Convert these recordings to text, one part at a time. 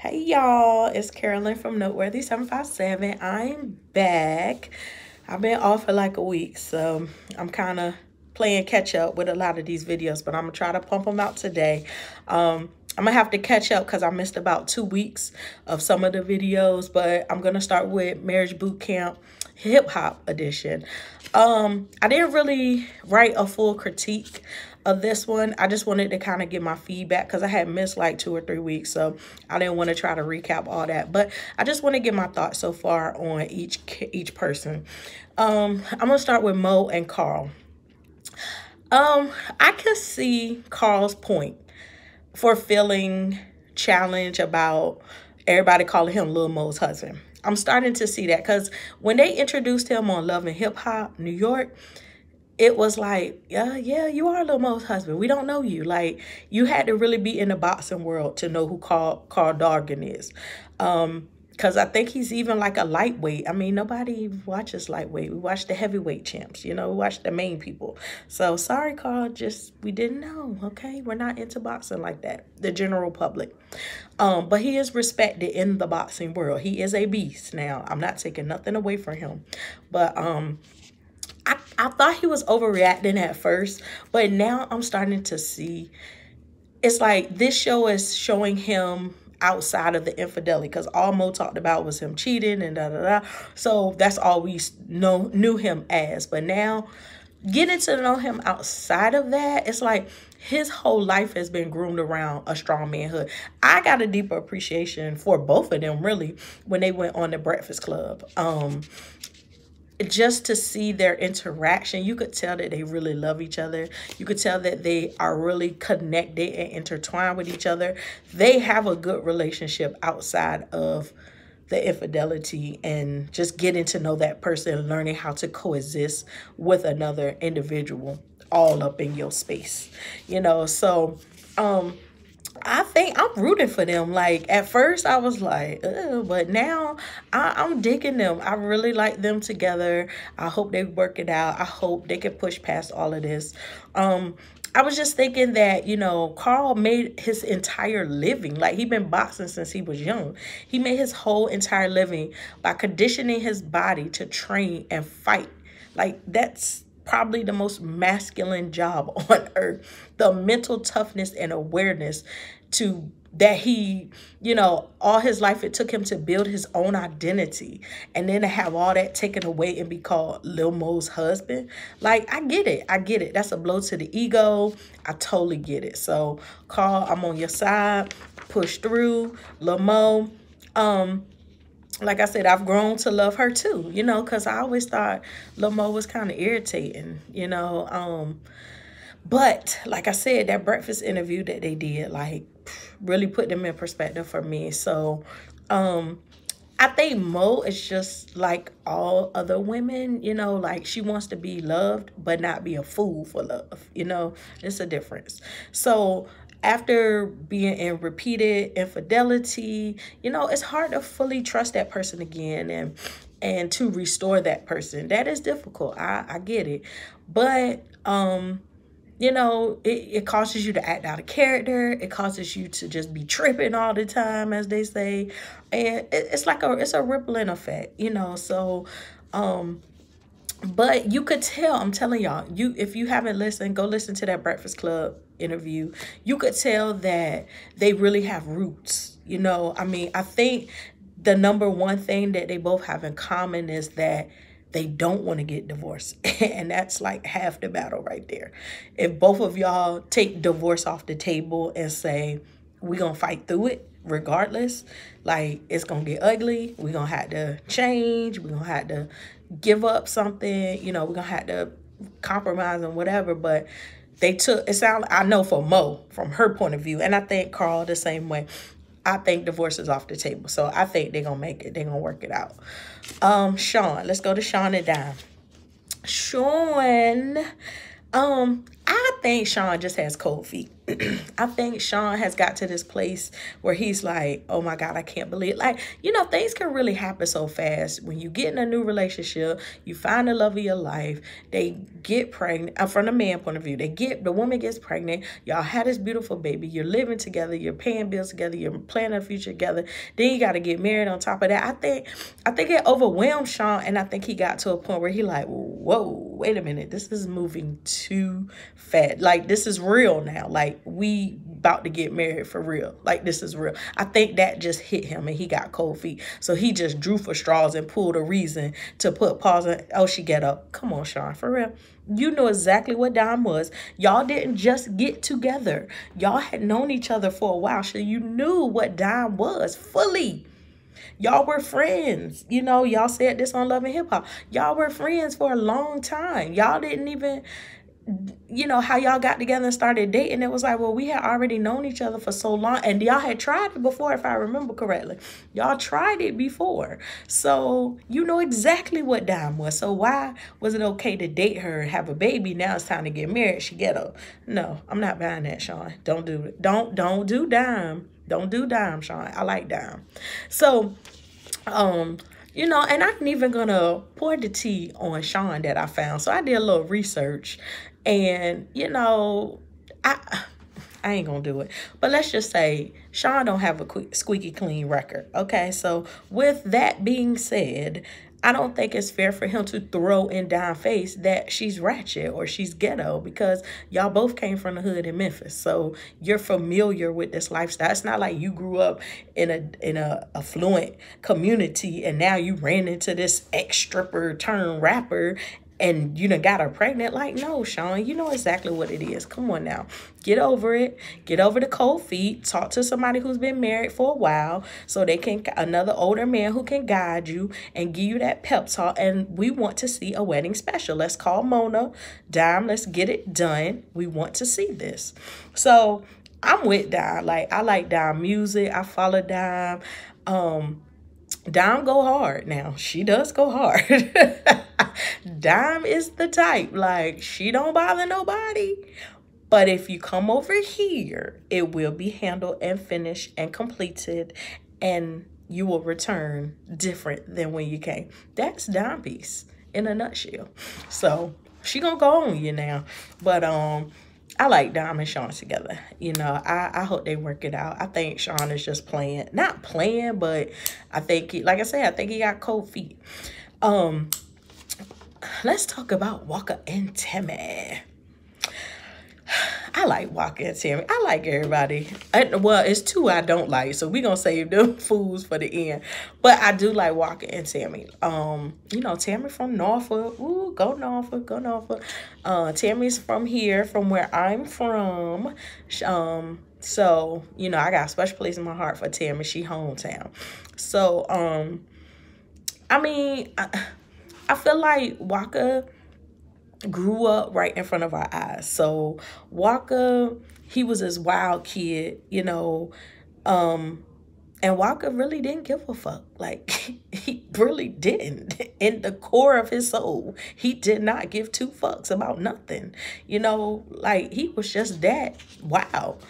Hey y'all, it's Carolyn from Noteworthy 757. I'm back. I've been off for like a week, so I'm kind of playing catch up with a lot of these videos, but I'm gonna try to pump them out today. I'm gonna have to catch up because I missed about 2 weeks of some of the videos, but I'm gonna start with Marriage Boot Camp Hip Hop Edition. I didn't really write a full critique of this one. I just wanted to kind of get my feedback because I had missed like 2 or 3 weeks, so I didn't want to try to recap all that, but I just want to get my thoughts so far on each person. I'm gonna start with Mo and Carl. I can see Carl's point for feeling challenged about everybody calling him Lil Mo's husband. I'm starting to see that because when they introduced him on Love and Hip Hop New York, it was like, yeah, you are Lil Mo's husband. We don't know you. Like, you had to really be in the boxing world to know who Carl Dargan is. Because I think he's even like a lightweight. I mean, nobody watches lightweight. We watch the heavyweight champs, we watch the main people. So sorry, Carl, just we didn't know, okay? We're not into boxing like that, the general public. But he is respected in the boxing world. He is a beast now. I'm not taking nothing away from him. But I thought he was overreacting at first, but now I'm starting to see, it's like this show is showing him outside of the infidelity, because all Mo talked about was him cheating and da-da-da. So that's all we knew him as. But now getting to know him outside of that, it's like his whole life has been groomed around a strong manhood. I got a deeper appreciation for both of them, really, when they went on the Breakfast Club. Just to see their interaction, you could tell that they really love each other. You could tell that they are really connected and intertwined with each other. They have a good relationship outside of the infidelity and just getting to know that person and learning how to coexist with another individual all up in your space, so I think I'm rooting for them. Like, at first I was like, ugh, but now I'm digging them. I really like them together. I hope they work it out. I hope they can push past all of this. I was just thinking that, Carl made his entire living. Like, he been boxing since he was young. He made his whole entire living by conditioning his body to train and fight. Like, that's probably the most masculine job on earth. The mental toughness and awareness that he, all his life it took him to build his own identity, and then to have all that taken away and be called Lil Mo's husband. Like, I get it. That's a blow to the ego. I totally get it. So, Carl, I'm on your side. Push through. Lil Mo, like I said, I've grown to love her too, because I always thought Lil Mo was kind of irritating, But like I said, that breakfast interview that they did, like, really put them in perspective for me. So I think Mo is just like all other women, like, she wants to be loved but not be a fool for love, It's a difference. So after being in repeated infidelity, it's hard to fully trust that person again and to restore that person. That is difficult. I get it. But it causes you to act out of character. It causes you to just be tripping all the time, as they say. And it's like it's a rippling effect, So but you could tell, I'm telling y'all, if you haven't listened, go listen to that Breakfast Club interview. You could tell that they really have roots, I mean, I think the number one thing that they both have in common is that they don't want to get divorced. And that's like half the battle right there. If both of y'all take divorce off the table and say, we're going to fight through it regardless, like, it's going to get ugly. We're going to have to change. We're going to have to give up something. We're going to have to compromise and whatever. But I know for Mo, from her point of view, and I think Carl the same way, I think divorce is off the table. So I think they're going to make it. They're going to work it out. Sean. Let's go to Sean and Dime. Sean. I think Sean just has cold feet. I think Sean has got to this place where he's like, oh my God, I can't believe it. Like, you know, things can really happen so fast. When you get in a new relationship, you find the love of your life, they get pregnant. From the man point of view, the woman gets pregnant. Y'all had this beautiful baby. You're living together. You're paying bills together. You're planning a future together. Then you got to get married on top of that. I think it overwhelmed Sean, and I think he got to a point where he like, whoa, wait a minute, this is moving too fast. Like, this is real now. Like, we about to get married for real. Like, this is real. I think that just hit him and he got cold feet. So he just drew for straws and pulled a reason to put pause on. Oh, she get up. Come on, Sean, for real. You know exactly what Dom was. Y'all didn't just get together. Y'all had known each other for a while. So you knew what Dom was fully. Y'all were friends. You know, y'all said this on Love and Hip Hop. Y'all were friends for a long time. Y'all didn't even, you know, how y'all got together and started dating. It was like, well, we had already known each other for so long. And y'all had tried it before, if I remember correctly. Y'all tried it before. So you know exactly what Dime was. So why was it okay to date her and have a baby? Now it's time to get married. She ghetto. No, I'm not buying that, Sean. Don't do it. Don't do Dime. Don't do Dime, Sean. I like Dime. So, you know, and I'm even gonna pour the tea on Sean that I found. So I did a little research, and you know, I ain't gonna do it, but let's just say Sean don't have a squeaky clean record. Okay, so with that being said, I don't think it's fair for him to throw in Dime's face that she's ratchet or she's ghetto, because y'all both came from the hood in Memphis. So you're familiar with this lifestyle. It's not like you grew up in a affluent community and now you ran into this ex-stripper turned rapper and you done got her pregnant. Like, no, Sean, you know exactly what it is. Come on now. Get over it. Get over the cold feet. Talk to somebody who's been married for a while so they can, another older man who can guide you and give you that pep talk. And we want to see a wedding special. Let's call Mona. Dime, let's get it done. We want to see this. So I'm with Dime. Like, I like Dime music. I follow Dime. Dime go hard now. She does go hard. Dime is the type, like, she don't bother nobody. But if you come over here, it will be handled and finished and completed, and you will return different than when you came. That's Dime piece in a nutshell. So she gonna go on you now. But I like Dime and Sean together. You know, I hope they work it out. I think Sean is just playing. Not playing, but I think, like I said, I think he got cold feet. Let's talk about Walker and Tammy. I like Walker and Tammy. I like everybody. Well, it's two I don't like, so we're going to save them fools for the end. But I do like Walker and Tammy. You know, Tammy from Norfolk. Ooh, go Norfolk, go Norfolk. Tammy's from here, from where I'm from. So, you know, I got a special place in my heart for Tammy. She hometown. So, I mean, I feel like Walker grew up right in front of our eyes. So Walker, he was this wild kid, you know, and Walker really didn't give a fuck. Like, he really didn't. In the core of his soul, he did not give two fucks about nothing. You know, like, he was just that wild.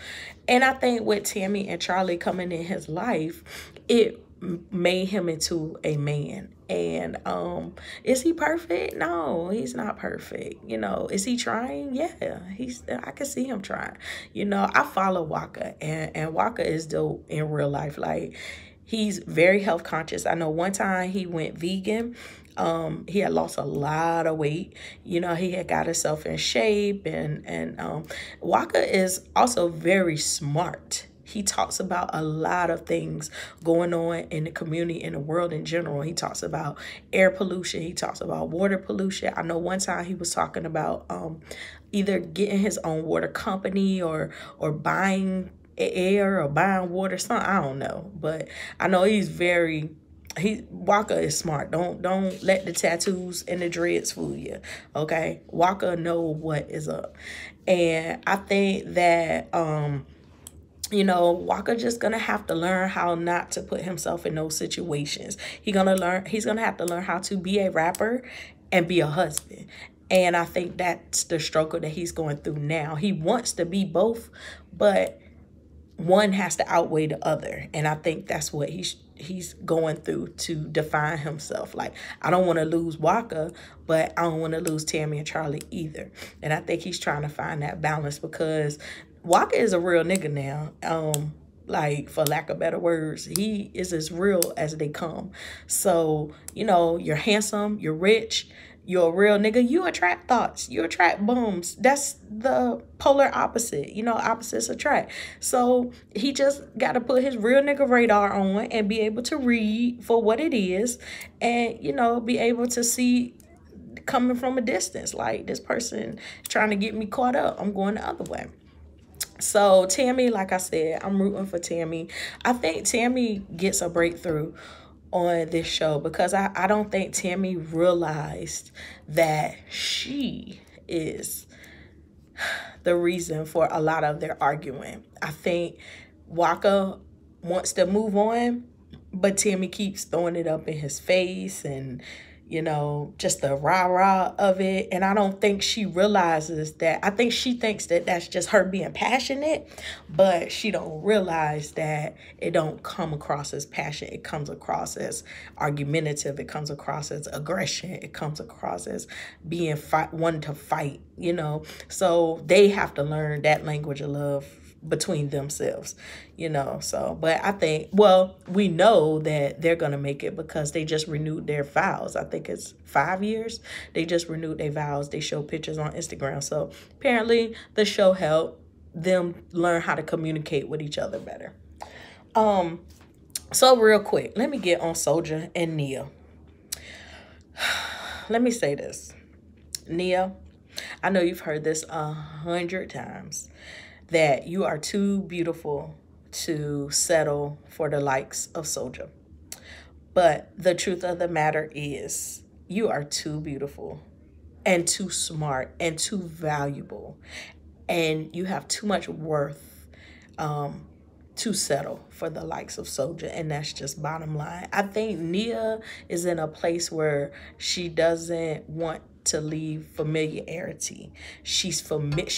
And I think with Tammy and Charlie coming in his life, it made him into a man. And is he perfect? No, he's not perfect. You know, is he trying? Yeah, I can see him trying. You know, I follow Walker, and Walker is dope in real life. Like, he's very health conscious. I know one time he went vegan. He had lost a lot of weight. You know, he had got himself in shape, and Walker is also very smart. He talks about a lot of things going on in the community, in the world in general. He talks about air pollution. He talks about water pollution. I know one time he was talking about either getting his own water company or buying air or buying water. Something, I don't know. But I know Walker is smart. Don't let the tattoos and the dreads fool you. Okay? Walker know what is up. And I think that you know, Walker just gonna have to learn how not to put himself in those situations. He's gonna have to learn how to be a rapper and be a husband. And I think that's the struggle that he's going through now. He wants to be both, but one has to outweigh the other. And I think that's what he's going through to define himself. Like, I don't want to lose Waka, but I don't want to lose Tammy and Charlie either. And I think he's trying to find that balance, because Waka is a real nigga now. Like, for lack of better words, he is as real as they come. So, you know, you're handsome, you're rich, you're a real nigga, you attract thoughts, you attract bums. That's the polar opposite. You know, opposites attract. So he just got to put his real nigga radar on and be able to read for what it is, and, you know, be able to see coming from a distance. Like, this person trying to get me caught up, I'm going the other way. So Tammy, like I said, I'm rooting for Tammy. I think Tammy gets a breakthrough on this show, because I don't think Tammy realized that she is the reason for a lot of their arguing. I think Waka wants to move on, but Tammy keeps throwing it up in his face, and, you know, just the rah-rah of it. And I don't think she realizes that. I think she thinks that that's just her being passionate, but she don't realize that it don't come across as passion. It comes across as argumentative. It comes across as aggression. It comes across as being one to fight, you know. So they have to learn that language of love between themselves, you know. So, but I think, well, we know that they're gonna make it, because they just renewed their vows. I think it's 5 years. They just renewed their vows. They show pictures on Instagram. So apparently the show helped them learn how to communicate with each other better. So real quick, let me get on Soldier and Nia. Let me say this. Nia, I know you've heard this 100 times, that you are too beautiful to settle for the likes of Soldier. But the truth of the matter is, you are too beautiful and too smart and too valuable, and you have too much worth to settle for the likes of Soldier. And that's just bottom line. I think Nia is in a place where she doesn't want to leave familiarity. She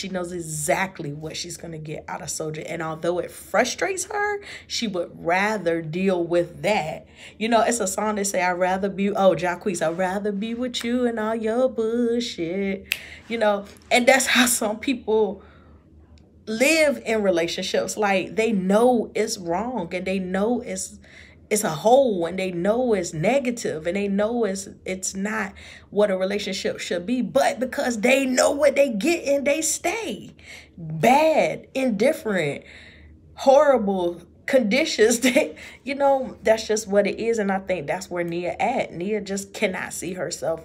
knows exactly what she's going to get out of Soldier. And although it frustrates her, she would rather deal with that. You know, it's a song that say, I'd rather be, Jacquees, I'd rather be with you and all your bullshit. You know, and that's how some people live in relationships. Like, they know it's wrong, and they know it's a hole, and they know it's negative, and they know it's not what a relationship should be. But because they know what they get, and they stay. Bad, indifferent, horrible conditions. That, you know, that's just what it is. And I think that's where Nia at. Nia just cannot see herself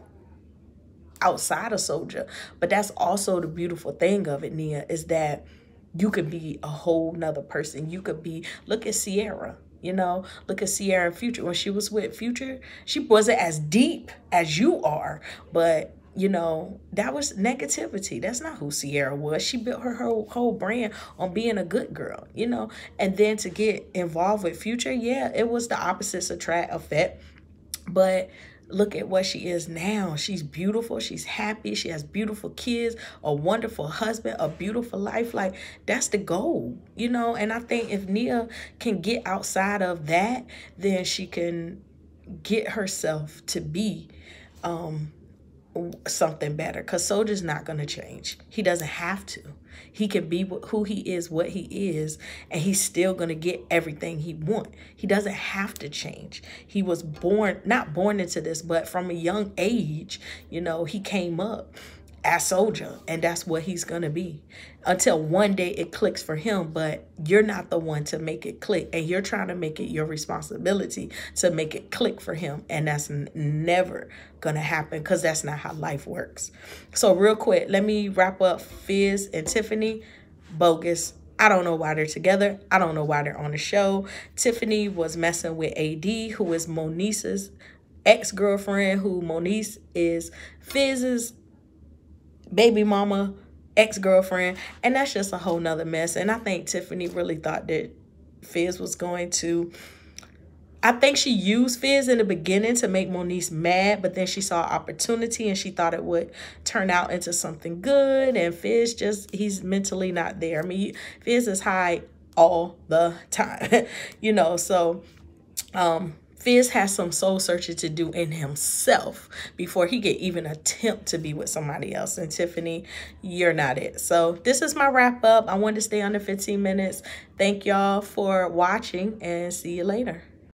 outside of Soldier. But that's also the beautiful thing of it, Nia, is that you could be a whole nother person. You could be, look at Sierra. You know, look at Sierra and Future. When she was with Future, she wasn't as deep as you are. But, you know, that was negativity. That's not who Sierra was. She built her whole brand on being a good girl, you know. And then to get involved with Future, yeah, it was the opposites attract effect. But look at what she is now. She's beautiful. She's happy. She has beautiful kids, a wonderful husband, a beautiful life. Like, that's the goal, you know? And I think if Nia can get outside of that, then she can get herself to be something better, because Soldier's not going to change. He doesn't have to. He can be who he is, what he is, and he's still going to get everything he wants. He doesn't have to change. He was born, not born into this, but from a young age, you know, he came up as Soldier, and that's what he's going to be until one day it clicks for him. But you're not the one to make it click, and you're trying to make it your responsibility to make it click for him, and that's never going to happen, because that's not how life works. So real quick, let me wrap up Fizz and Tiffany. Bogus. I don't know why they're together. I don't know why they're on the show. Tiffany was messing with AD, who is Moniece's ex-girlfriend, who Moniece is Fizz's baby mama, ex-girlfriend, and that's just a whole nother mess. And I think Tiffany really thought that Fizz was going to I think she used Fizz in the beginning to make Moniece mad, but then she saw opportunity and she thought it would turn out into something good. And Fizz just, he's mentally not there. I mean, Fizz is high all the time, you know, so Fizz has some soul searching to do in himself before he could even attempt to be with somebody else. And Tiffany, you're not it. So this is my wrap up. I wanted to stay under 15 minutes. Thank y'all for watching and see you later.